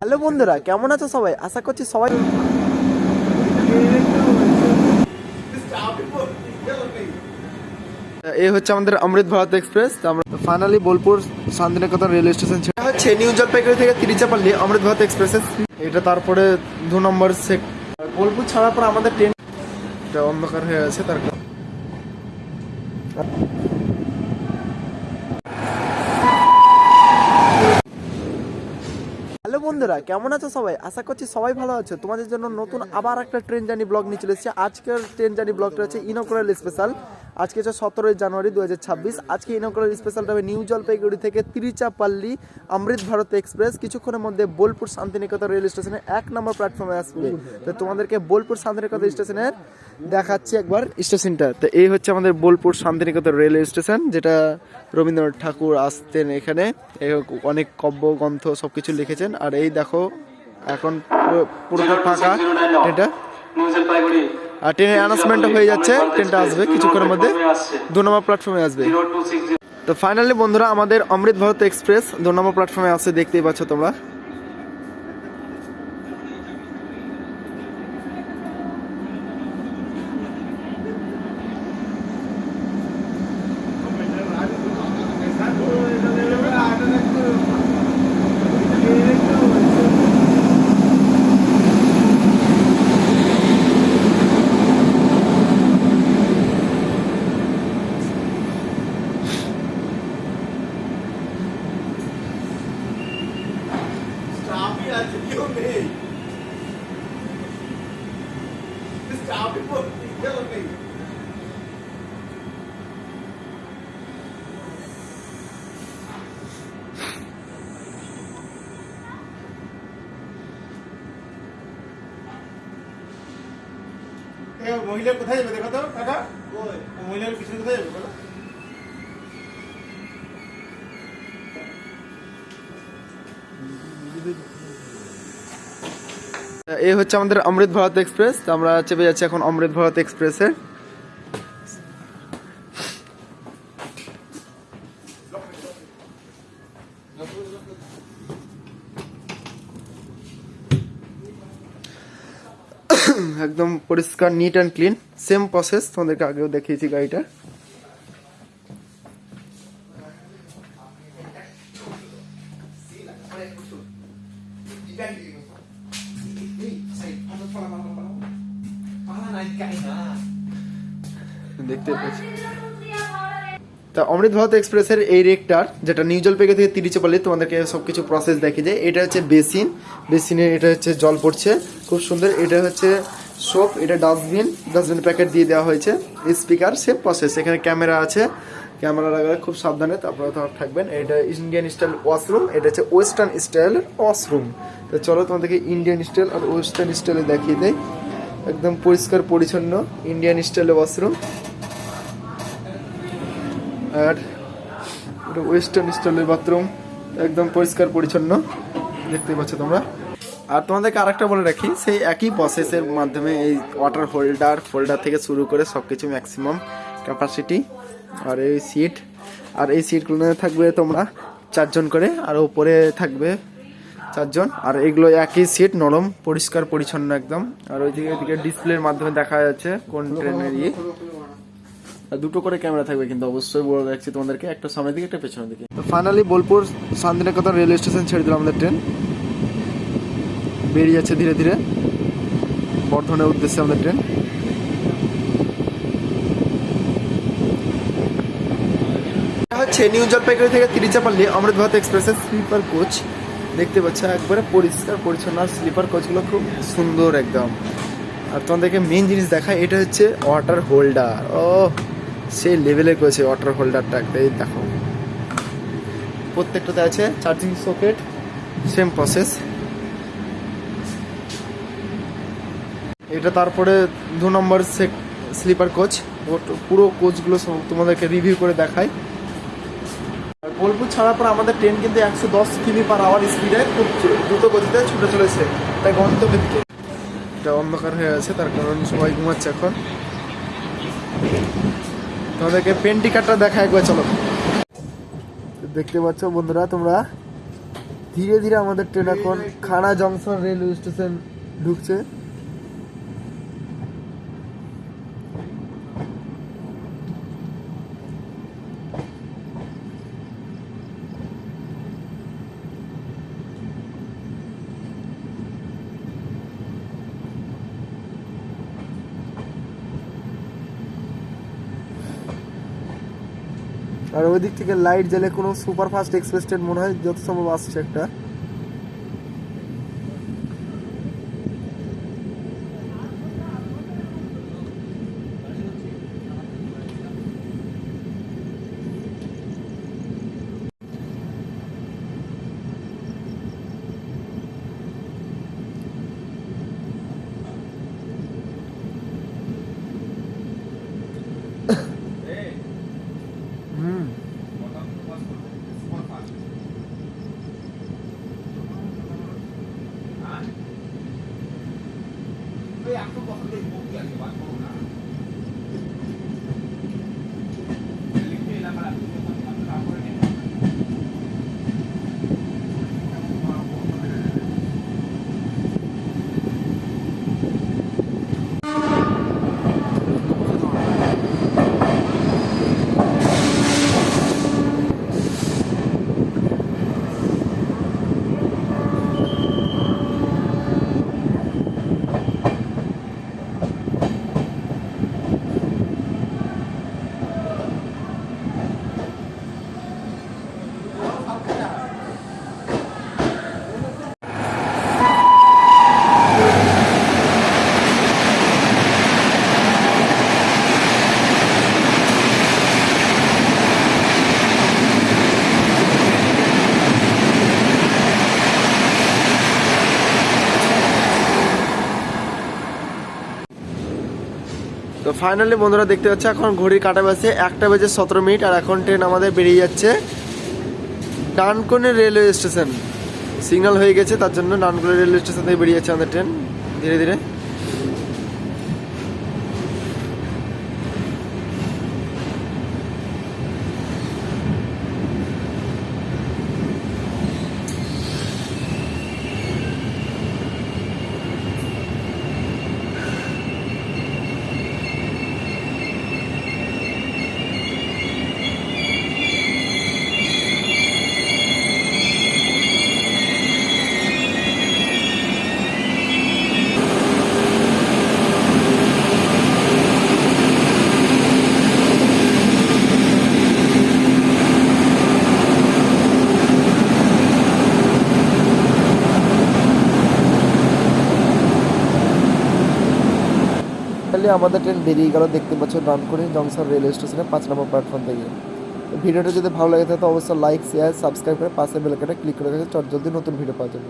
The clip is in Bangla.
হ্যালো বন্ধুরা, কেমন আছো সবাই? আশা করছি সবাই। এই হচ্ছে আমাদের অমৃত ভারত এক্সপ্রেস। আমরা finally Bolpur Santiniketan railway station ছেড়ে হচ্ছে নিউ জলপাইগুড়ি থেকে তিরুচিরাপল্লী অমৃত ভারত এক্সপ্রেসের। এটা তারপরে 2 নম্বর বোলপুর ছাড়ার পর আমাদের ট্রেন অন্ধকার হয়ে আছে। তার হ্যালো বন্ধুরা, কেমন আছো সবাই? আশা করছি সবাই ভালো আছো। তোমাদের জন্য নতুন আবার একটা ট্রেন জার্নি ব্লগ নিয়ে চলে এসেছি। আজকের ট্রেন জার্নি ব্লগটা হচ্ছে ইনকুরাল স্পেশাল। আজকে হচ্ছে 17 জানুয়ারি 2026। আজকে ইনকুরাল স্পেশালটা হবে নিউ জলপাইগুড়ি থেকে তিরুচিরাপল্লী অমৃত ভারত এক্সপ্রেস। কিছুক্ষণের মধ্যে বোলপুর শান্তিনিকেতন রেল স্টেশনে 1 নম্বর প্ল্যাটফর্মে আসবে। তো তোমাদেরকে বোলপুর শান্তিনিকেতন স্টেশনের দেখাচ্ছি একবার স্টেশনটা। তো এই হচ্ছে আমাদের বোলপুর শান্তিনিকেতন রেলওয়ে স্টেশন, যেটা রবীন্দ্রনাথ ঠাকুর আসতেন এখানে। অনেক কাব্য গ্রন্থ সবকিছু লিখেছেন। আর এই দেখো এখন পুরোটা ফাঁকা ট্রেনটা। আর ট্রেনের অ্যানাউন্সমেন্টটা হয়ে যাচ্ছে, ট্রেনটা আসবে কিছুক্ষণের মধ্যে 2 নম্বর প্ল্যাটফর্মে আসবে। তো ফাইনালি বন্ধুরা, আমাদের অমৃত ভারত এক্সপ্রেস 2 নম্বর প্ল্যাটফর্মে আসছে, দেখতেই পাচ্ছ তোমরা। মহিলা কোথায় যাবে দেখো তো কাকা, মহিলার পিছনে কোথায় যাবে বলো? এই হচ্ছে আমাদের অমৃত ভারত এক্সপ্রেস। তো আমরা চেপে যাচ্ছি এখন অমৃত ভারত এক্সপ্রেসে। একদম পরিষ্কার, neat and clean, same process তোমাদেরকে আগেও দেখিয়েছি গাড়িটা। দেখতে পাচ্ছি। তা অমৃত ভারত এক্সপ্রেসের এই রেকটার, যেটা নিউ জলপাইগুড়ি থেকে তিরুচিরাপল্লী, তোমাদেরকে সবকিছু প্রসেস দেখিয়ে যায়। এটা হচ্ছে বেসিনে এটা হচ্ছে জল পড়ছে, খুব সুন্দর। এটা হচ্ছে সোপ, এটা ডাস্টবিন প্যাকেট দিয়ে দেওয়া হয়েছে। Speaker, same process. এখানে ক্যামেরা আছে, ক্যামেরা লাগালে খুব সাবধানে তারপরে থাকবেন। এটা ইন্ডিয়ান স্টাইল ওয়াশরুম, এটা হচ্ছে ওয়েস্টার্ন স্টাইল ওয়াশরুম। তো চলো তোমাদেরকে ইন্ডিয়ান স্টাইল আর ওয়েস্টার্ন স্টাইলে দেখিয়ে দেয়। একদম পরিষ্কার পরিচ্ছন্ন ইন্ডিয়ান স্টাইল ওয়াশরুম, আর এটা ওয়েস্টার্ন স্টাইলের বাথরুম, একদম পরিষ্কার পরিচ্ছন্ন, দেখতে পাচ্ছ তোমরা। আর তোমাদেরকে আরেকটা বলে রাখি, সেই একই প্রসেসের মাধ্যমে এই ওয়াটার ফোল্ডার থেকে শুরু করে সবকিছু ম্যাক্সিমাম ক্যাপাসিটি। আর এই সিটগুলো থাকবে তোমরা 4 জন করে, আর উপরে থাকবে 4 জন। আর এগুলো একই সিট, নরম পরিষ্কার পরিচ্ছন্ন একদম। আর ওইদিকে ডিসপ্লের মাধ্যমে দেখা যাচ্ছে কোন ট্রেনের ইয়ে। আর 2টো করে ক্যামেরা থাকবে, কিন্তু অবশ্যই বলে রাখছি তোমাদেরকে, একটা সামনের দিকে একটা পেছনের দিকে। তো finally Bolpur Santiniketan railway station ছেড়ে দিলাম আমাদের ট্রেন। বেরিয়ে যাচ্ছে ধীরে ধীরে বর্ধমানের উদ্দেশ্যে আমাদের ট্রেন। হচ্ছে নিউ জলপাইগুড়ি থেকে তিরুচিরাপল্লী অমৃত ভারত এক্সপ্রেসের স্লিপার কোচ, দেখতে পাচ্ছ একবারে পরিষ্কার পরিচ্ছন্ন। আর স্লিপার কোচগুলো খুব সুন্দর একদম। আর তোমাদেরকে মেন জিনিস দেখায়, এটা হচ্ছে ওয়াটার হোল্ডার। ও সেই লেভেলে করেছে ওয়াটার হোল্ডারটা, এই দেখো প্রত্যেকটাতে আছে চার্জিং সকেট, সেম প্রসেস। এটা তারপরে 2 নম্বর স্লিপার কোচ। পুরো কোচগুলো তোমাদেরকে রিভিউ করে দেখায়। বোলপুর ছাড়ার পর আমাদের ট্রেন কিন্তু 110 কিমি/আওয়ার স্পিডে খুব দ্রুত গতিতে ছুটে চলেছে, তাই গন্তব্যের দিকে। এটা অন্ধকার হয়ে আছে, তার কারণ সবাই ঘুমাচ্ছে এখন। তোমাদেরকে পেন্টিকারটা দেখা একবার, চলো। দেখতে পাচ্ছ বন্ধুরা তোমরা, ধীরে ধীরে আমাদের ট্রেন এখন খানা জংশন রেলওয়ে স্টেশন ঢুকছে। আর ওই দিক থেকে লাইট জ্বলে কোনো সুপারফাস্ট এক্সপ্রেস ট্রেন মনে হয় যত সম্ভব আসছে একটা। হুম তো ফাইনালি বন্ধুরা দেখতে পাচ্ছি এখন ঘড়ির কাঁটা বাজছে 1:17 আর এখন ট্রেন আমাদের বেরিয়ে যাচ্ছে ডানকুনি রেলওয়ে স্টেশন। সিগন্যাল হয়ে গেছে, তার জন্য ডানকুনি রেলওয়ে স্টেশন থেকে বেরিয়ে যাচ্ছে আমাদের ট্রেন ধীরে ধীরে। আমাদের ট্রেন বেরিয়ে গেল দেখতে পাচ্ছ ডানকুনি জংশন রেলওয়ে স্টেশনে 5 নম্বর প্ল্যাটফর্ম থেকে। ভিডিওটা যদি ভালো লাগে থাকে তো অবশ্যই লাইক শেয়ার সাবস্ক্রাইব করে পাশে বেল আইকনটা ক্লিক করে রেখেছে চট জলদি নতুন ভিডিও পাওয়ার জন্য।